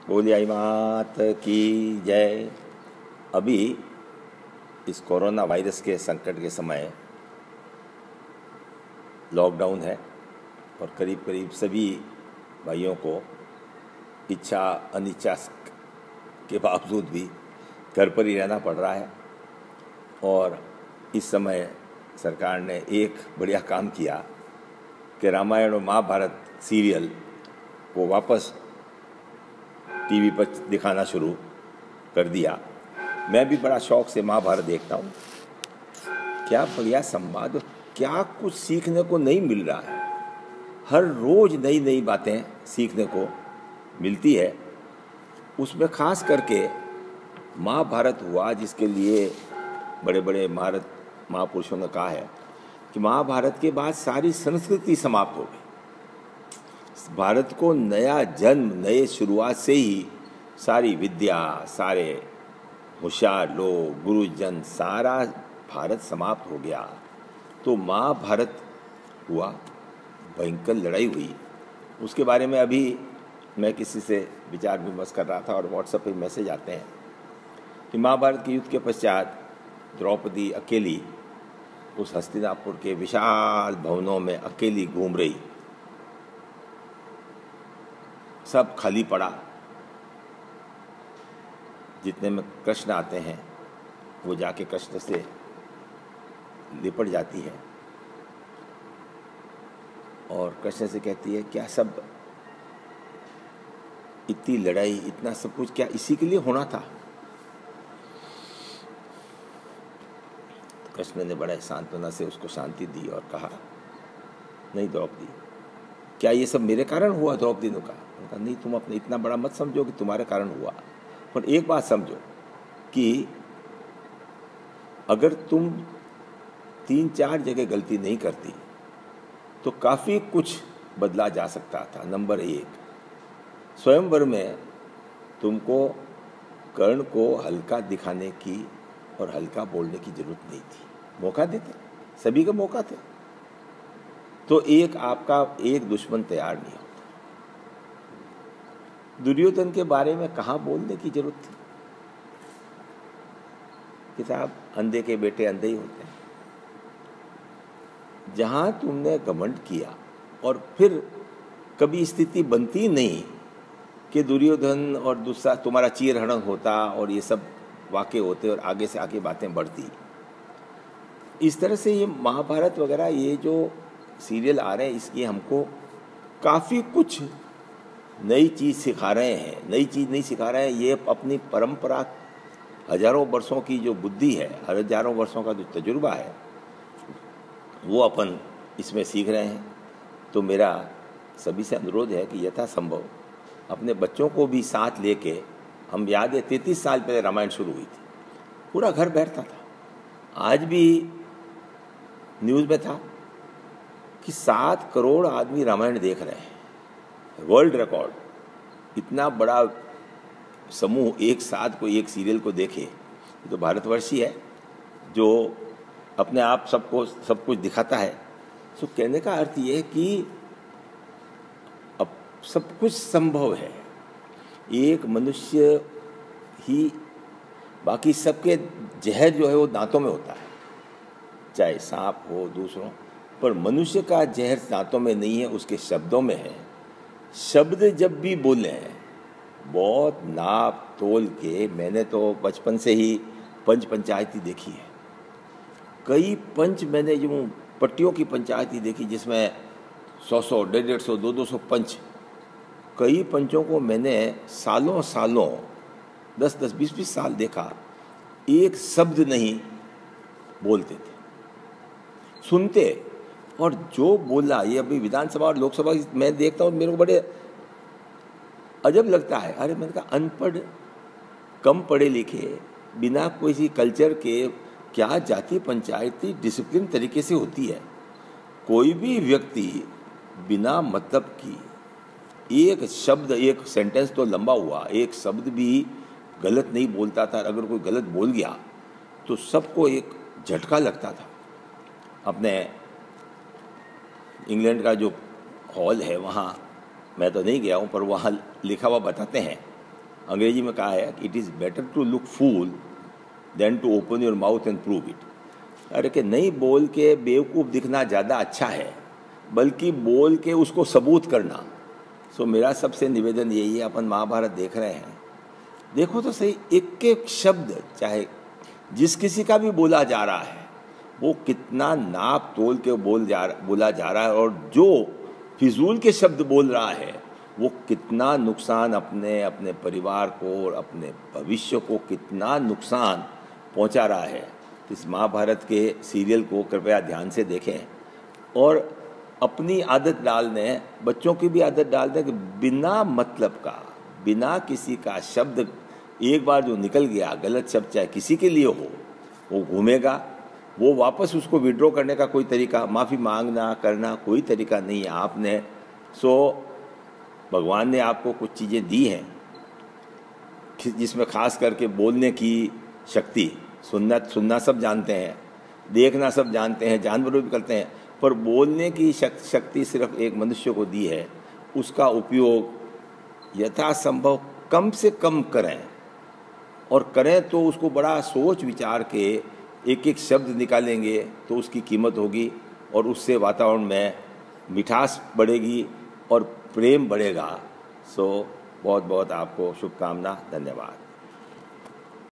बोलिए आई मात की जय। अभी इस कोरोना वायरस के संकट के समय लॉकडाउन है और करीब करीब सभी भाइयों को इच्छा अनिच्छा के बावजूद भी घर पर ही रहना पड़ रहा है। और इस समय सरकार ने एक बढ़िया काम किया कि रामायण और महाभारत सीरियल को वापस टीवी पर दिखाना शुरू कर दिया। मैं भी बड़ा शौक से महाभारत देखता हूँ। क्या बढ़िया संवाद, क्या कुछ सीखने को नहीं मिल रहा है। हर रोज नई नई बातें सीखने को मिलती है। उसमें खास करके महाभारत हुआ, जिसके लिए बड़े बड़े महापुरुषों ने कहा है कि महाभारत के बाद सारी संस्कृति समाप्त हो गई। भारत को नया जन्म, नए शुरुआत से ही सारी विद्या, सारे होशियार लोग, गुरुजन, सारा भारत समाप्त हो गया। तो महाभारत हुआ, भयंकर लड़ाई हुई। उसके बारे में अभी मैं किसी से विचार विमर्श कर रहा था और व्हाट्सएप पे मैसेज आते हैं कि महाभारत के युद्ध के पश्चात द्रौपदी अकेली उस हस्तिनापुर के विशाल भवनों में अकेली घूम रही। सब खाली पड़ा। जितने में कृष्ण आते हैं वो जाके कृष्ण से लिपट जाती है और कृष्ण से कहती है, क्या सब इतनी लड़ाई, इतना सब कुछ क्या इसी के लिए होना था? तो कृष्ण ने बड़ा सांत्वना से उसको शांति दी और कहा, नहीं द्रौपदी, क्या ये सब मेरे कारण हुआ? द्रौपदी ने कहा, नहीं, तुम अपने इतना बड़ा मत समझो कि तुम्हारे कारण हुआ, पर एक बात समझो कि अगर तुम 3-4 जगह गलती नहीं करती तो काफ़ी कुछ बदला जा सकता था। नंबर 1, स्वयंवर में तुमको कर्ण को हल्का दिखाने की और हल्का बोलने की जरूरत नहीं थी। मौका देते, सभी का मौका थे। तो आपका एक दुश्मन तैयार नहीं होता। दुर्योधन के बारे में कहाँ बोलने की जरूरत थी कि साहब, अंधे के बेटे अंधे ही होते हैं। जहां तुमने घमंड किया और फिर कभी स्थिति बनती नहीं कि दुर्योधन और दूसरा तुम्हारा चीरहरण होता और ये सब वाक़े होते और आगे से आगे बातें बढ़ती। इस तरह से ये महाभारत वगैरह ये जो सीरियल आ रहे हैं, इसकी हमको काफ़ी कुछ नई चीज़ सिखा रहे हैं। नई चीज़ नहीं सिखा रहे हैं, ये अपनी परंपरा, हजारों वर्षों की जो बुद्धि है, हजारों वर्षों का जो तजुर्बा है, वो अपन इसमें सीख रहे हैं। तो मेरा सभी से अनुरोध है कि यथासंभव अपने बच्चों को भी साथ लेके, हम याद है 33 साल पहले रामायण शुरू हुई थी, पूरा घर बैठता था। आज भी न्यूज़ में था कि 7 करोड़ आदमी रामायण देख रहे हैं, वर्ल्ड रिकॉर्ड। इतना बड़ा समूह एक साथ को एक सीरियल को देखे, ये तो भारतवर्षी है जो अपने आप सबको सब कुछ दिखाता है। सो कहने का अर्थ ये है कि अब सब कुछ संभव है। एक मनुष्य ही, बाकी सबके जहर जो है वो दांतों में होता है, चाहे सांप हो, दूसरों, पर मनुष्य का जहर दांतों में नहीं है, उसके शब्दों में है। शब्द जब भी बोले बहुत नाप तोल के। मैंने तो बचपन से ही पंचायती देखी है। कई पंच मैंने यूँ पट्टियों की पंचायती देखी जिसमें 100-100, 150-150, 200-200 पंच। कई पंचों को मैंने सालों 10-10, 20-20 साल देखा, एक शब्द नहीं बोलते थे, सुनते। और जो बोला, ये अभी विधानसभा और लोकसभा मैं देखता हूँ, मेरे को बड़े अजब लगता है। अरे मैंने कहा, अनपढ़, कम पढ़े लिखे, बिना कोई कल्चर के क्या जाति पंचायती डिसिप्लिन तरीके से होती है? कोई भी व्यक्ति बिना मतलब की एक शब्द, एक सेंटेंस तो लंबा हुआ, एक शब्द भी गलत नहीं बोलता था। अगर कोई गलत बोल गया तो सबको एक झटका लगता था। अपने इंग्लैंड का जो हॉल है वहाँ मैं तो नहीं गया हूँ, पर वहाँ लिखा हुआ बताते हैं अंग्रेजी में कहा है कि it is better to look fool than to open your mouth and prove it. अरे कि नहीं बोल के बेवकूफ़ दिखना ज़्यादा अच्छा है, बल्कि बोल के उसको सबूत करना। सो मेरा सबसे निवेदन यही है, अपन महाभारत देख रहे हैं, देखो तो सही, एक एक शब्द चाहे जिस किसी का भी बोला जा रहा है वो कितना नाप तोल के बोला जा रहा है, और जो फिजूल के शब्द बोल रहा है वो कितना नुकसान अपने परिवार को और अपने भविष्य को कितना नुकसान पहुंचा रहा है। इस महाभारत के सीरियल को कृपया ध्यान से देखें और अपनी आदत डाल दें, बच्चों की भी आदत डाल दें कि बिना मतलब का, बिना किसी का शब्द एक बार जो निकल गया गलत शब्द, चाहे किसी के लिए हो, वो घूमेगा, वो वापस उसको विड्रॉ करने का कोई तरीका, माफ़ी मांगना करना कोई तरीका नहीं है आपने। भगवान ने आपको कुछ चीज़ें दी हैं जिसमें खास करके बोलने की शक्ति, सुनना सब जानते हैं, देखना सब जानते हैं, जानवर भी करते हैं, पर बोलने की शक्ति सिर्फ एक मनुष्य को दी है। उसका उपयोग यथासंभव कम से कम करें, और करें तो उसको बड़ा सोच विचार के एक एक शब्द निकालेंगे तो उसकी कीमत होगी, और उससे वातावरण में मिठास बढ़ेगी और प्रेम बढ़ेगा। बहुत बहुत आपको शुभकामना, धन्यवाद।